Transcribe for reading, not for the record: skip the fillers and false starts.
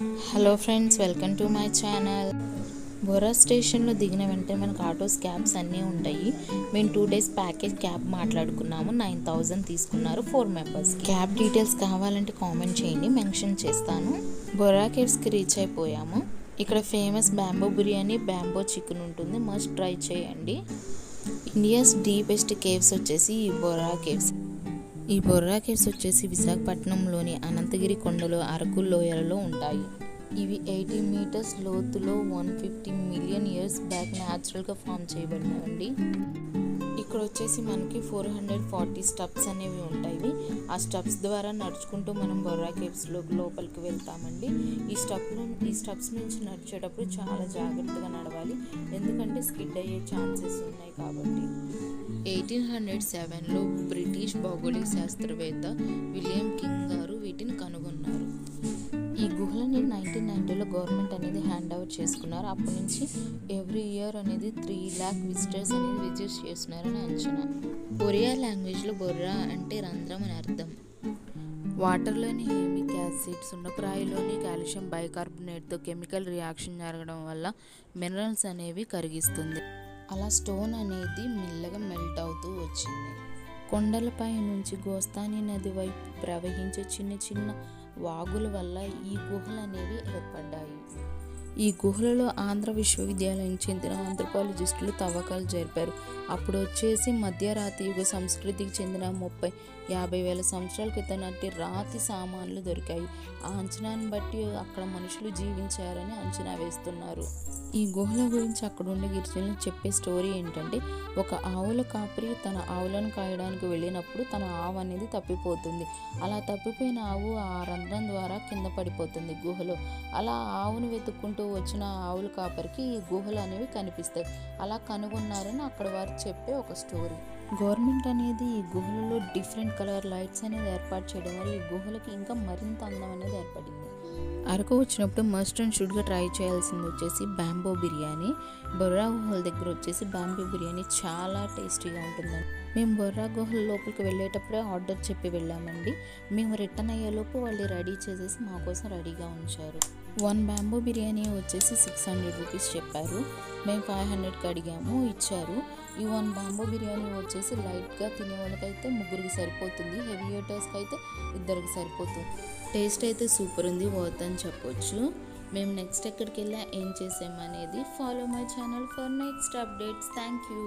Hello friends, welcome to my channel. Borra స్టేషన్లో దిగిన వెంటనే మనకు ఆటోస్ క్యాబ్స్ అన్నీ ఉంటాయి. మేము 2 days ప్యాకేజ్ క్యాబ్ మాట్లాడుకున్నాము. 9,000 తీసుకున్నారు 4 members. క్యాబ్ డీటెయిల్స్ కావాలంటే కామెంట్ చేయండి, మెన్షన్ చేస్తాను. బొర్రా కేవ్స్కి రీచ్ అయిపోయాము. ఇక్కడ famous bamboo biryani, bamboo chicken ఉంటుంది, మస్ట్ ట్రై చేయండి. ఇండియాస్ డీపెస్ట్ కేవ్స్ వచ్చేసి ఈ బొర్రా కేవ్స్. ఈ బొర్రా కేవ్స్ వచ్చేసి విశాఖపట్నంలోని అనంతగిరి కొండలు, అరకు లోయలలో ఉంటాయి. ఇవి 80 meters లోతులో 150 million years బ్యాక్ న్యాచురల్గా ఫామ్ చేయబడినవండి. ఇక్కడ వచ్చేసి మనకి 440 స్టెప్స్ అనేవి ఉంటాయి. ఆ స్టెప్స్ ద్వారా నడుచుకుంటూ మనం బొర్రా కేవ్స్లో లోపలికి వెళ్తామండి. ఈ స్టెప్స్ నుంచి నడిచేటప్పుడు చాలా జాగ్రత్తగా నడవాలి, ఎందుకంటే స్కిడ్ అయ్యే ఛాన్సెస్ ఉన్నాయి కాబట్టి. 1807లో బ్రిటిష్ భౌగోళిక శాస్త్రవేత్త విలియం కింగ్ గారు వీటిని కనుగొన్నారు. ఈ గుహలని 1990లో గవర్నమెంట్ అనేది హ్యాండ్ ఓవర్ చేసుకున్నారు. అప్పటి నుంచి ఎవ్రీ ఇయర్ అనేది 3 lakh విజిటర్స్ అనేది విజిట్ చేస్తున్నారని అంచనా. ఒరియా లాంగ్వేజ్లో బొర్రా అంటే రంధ్రం అని అర్థం. వాటర్లోని హెమిక్ యాసిడ్, సున్నప్రాయిలోని కాల్షియం బైకార్బోనేట్తో కెమికల్ రియాక్షన్ జరగడం వల్ల మినరల్స్ అనేవి కరిగిస్తుంది. అలా స్టోన్ అనేది మెల్లగా మెల్ట్ అవుతూ వచ్చింది. కొండలపై నుంచి గోస్తాని నది వైపు ప్రవహించే చిన్న చిన్న వాగుల వల్ల ఈ గుహలు అనేవి ఏర్పడ్డాయి. ఈ గుహలలో ఆంధ్ర విశ్వవిద్యాలయం చెందిన ఆంథ్రోపాలజిస్టులు తవ్వకాలు జరిపారు. అప్పుడు వచ్చేసి మధ్యరాతి యుగ సంస్కృతికి చెందిన 50 వేల సంవత్సరాల క్రితం నాటి రాతి సామాన్లు దొరికాయి. ఆ అంచనాను బట్టి అక్కడ మనుషులు జీవించారని అంచనా వేస్తున్నారు. ఈ గుహల గురించి అక్కడ ఉండే గిరిజనులు చెప్పే స్టోరీ ఏంటంటే, ఒక ఆవుల కాపరి తన ఆవులను కాయడానికి వెళ్ళినప్పుడు తన ఆవు అనేది తప్పిపోతుంది. అలా తప్పిపోయిన ఆవు ఆ రంధ్రం ద్వారా కింద పడిపోతుంది గుహలో. అలా ఆవును వెతుక్కుంటూ వచ్చిన ఆవుల కాపరికి ఈ గుహలు అనేవి కనిపిస్తాయి. అలా కనుగొన్నారని అక్కడ వారు చెప్పే ఒక స్టోరీ. గవర్నమెంట్ అనేది ఈ గుహలలో డిఫరెంట్ కలర్ లైట్స్ అనేది ఏర్పాటు చేయడం వల్ల ఈ గుహలకి ఇంకా మరింత అందం అనేది ఏర్పడింది. అరకు వచ్చినప్పుడు మస్ట్ అండ్ షుడ్గా ట్రై చేయాల్సింది వచ్చేసి బ్యాంబో బిర్యానీ. బొర్రా గుహల దగ్గర వచ్చేసి బ్యాంబో బిర్యానీ చాలా టేస్టీగా ఉంటుందండి. మేము బొర్రా గుహల లోపలికి వెళ్ళేటప్పుడే ఆర్డర్ చెప్పి వెళ్ళామండి. మేము రిటర్న్ అయ్యేలోపు వాళ్ళు రెడీ చేసేసి మా కోసం రెడీగా ఉంచారు. 1 బ్యాంబో బిర్యానీ వచ్చేసి 600 రూపీస్ చెప్పారు. మేము 500కి అడిగాము, ఇచ్చారు. ఈ 1 బ్యాంబో బిర్యానీ వచ్చేసి లైట్గా తినే వాళ్ళకైతే 3కి సరిపోతుంది, హెవీ ఈటర్స్కి అయితే 2కి సరిపోతుంది. టేస్ట్ అయితే సూపర్ ఉంది, వర్త్ అని చెప్పొచ్చు. మేము నెక్స్ట్ ఎక్కడికి వెళ్ళా, ఏం చేసామనేది follow my channel for next updates. Thank you.